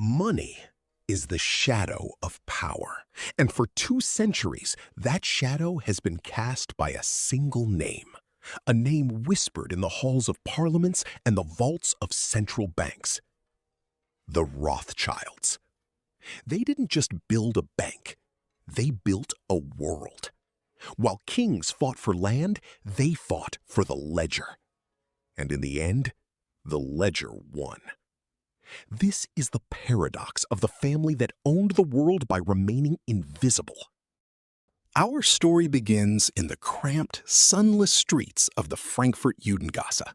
Money is the shadow of power, and for 2 centuries, that shadow has been cast by a single name, a name whispered in the halls of parliaments and the vaults of central banks: the Rothschilds. They didn't just build a bank, they built a world. While kings fought for land, they fought for the ledger. And in the end, the ledger won. This is the paradox of the family that owned the world by remaining invisible. Our story begins in the cramped, sunless streets of the Frankfurt Judengasse.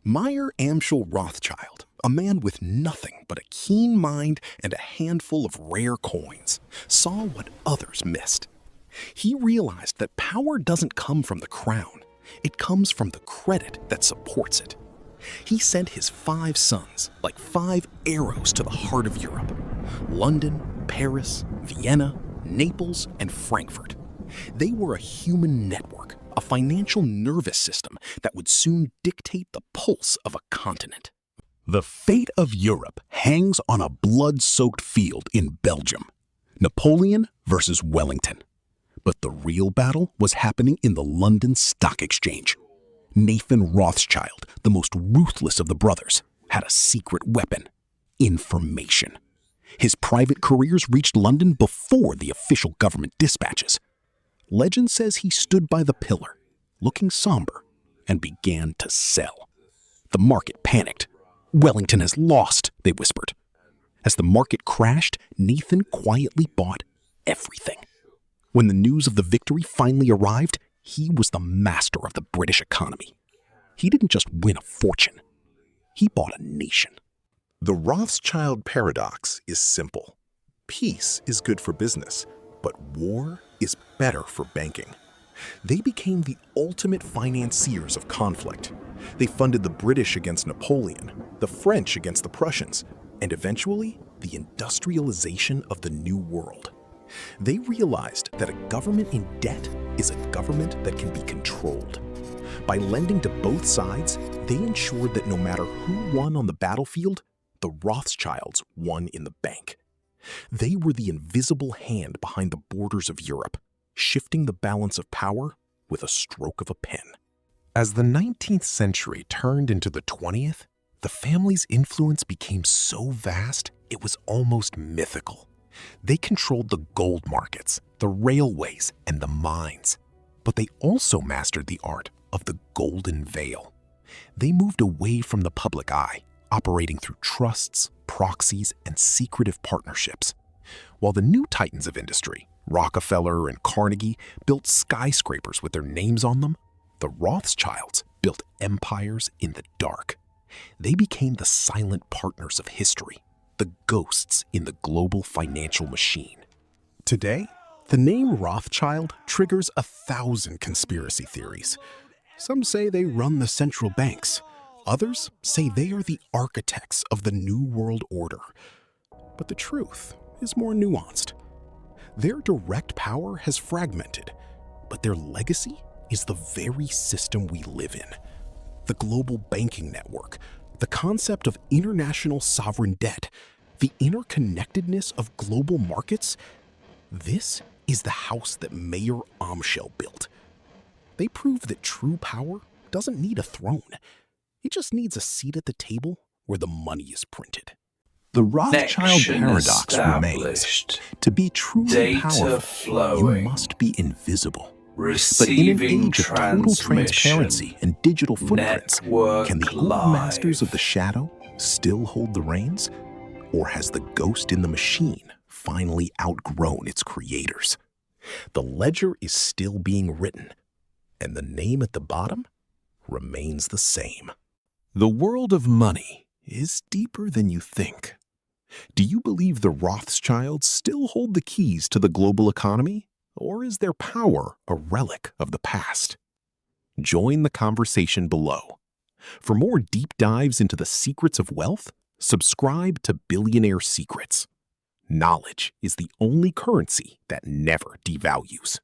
Meyer Amschel Rothschild, a man with nothing but a keen mind and a handful of rare coins, saw what others missed. He realized that power doesn't come from the crown, it comes from the credit that supports it. He sent his 5 sons, like 5 arrows, to the heart of Europe: London, Paris, Vienna, Naples, and Frankfurt. They were a human network, a financial nervous system that would soon dictate the pulse of a continent. The fate of Europe hangs on a blood-soaked field in Belgium. Napoleon versus Wellington. But the real battle was happening in the London Stock Exchange. Nathan Rothschild, the most ruthless of the brothers, had a secret weapon: information. His private couriers reached London before the official government dispatches. Legend says he stood by the pillar, looking somber, and began to sell. The market panicked. "Wellington has lost," they whispered. As the market crashed, Nathan quietly bought everything. When the news of the victory finally arrived, he was the master of the British economy. He didn't just win a fortune, he bought a nation. The Rothschild Paradox is simple. Peace is good for business, but war is better for banking. They became the ultimate financiers of conflict. They funded the British against Napoleon, the French against the Prussians, and eventually the industrialization of the New World. They realized that a government in debt is a government that can be controlled. By lending to both sides, they ensured that no matter who won on the battlefield, the Rothschilds won in the bank. They were the invisible hand behind the borders of Europe, shifting the balance of power with a stroke of a pen. As the 19th century turned into the 20th, the family's influence became so vast it was almost mythical. They controlled the gold markets, the railways, and the mines. But they also mastered the art of the golden veil. They moved away from the public eye, operating through trusts, proxies, and secretive partnerships. While the new titans of industry, Rockefeller and Carnegie, built skyscrapers with their names on them, the Rothschilds built empires in the dark. They became the silent partners of history, the ghosts in the global financial machine. Today, the name Rothschild triggers 1,000 conspiracy theories. Some say they run the central banks. Others say they are the architects of the New World Order. But the truth is more nuanced. Their direct power has fragmented, but their legacy is the very system we live in. The global banking network, the concept of international sovereign debt, the interconnectedness of global markets. This is the house that Meyer Amschel built. They prove that true power doesn't need a throne. It just needs a seat at the table where the money is printed. The Rothschild Paradox remains. To be truly powerful, you must be invisible. But in an age of total transparency and digital footprints, can the old masters of the shadow still hold the reins? Or has the ghost in the machine finally outgrown its creators? The ledger is still being written, and the name at the bottom remains the same. The world of money is deeper than you think. Do you believe the Rothschilds still hold the keys to the global economy? Or is their power a relic of the past? Join the conversation below. For more deep dives into the secrets of wealth, subscribe to Billionaire Secrets. Knowledge is the only currency that never devalues.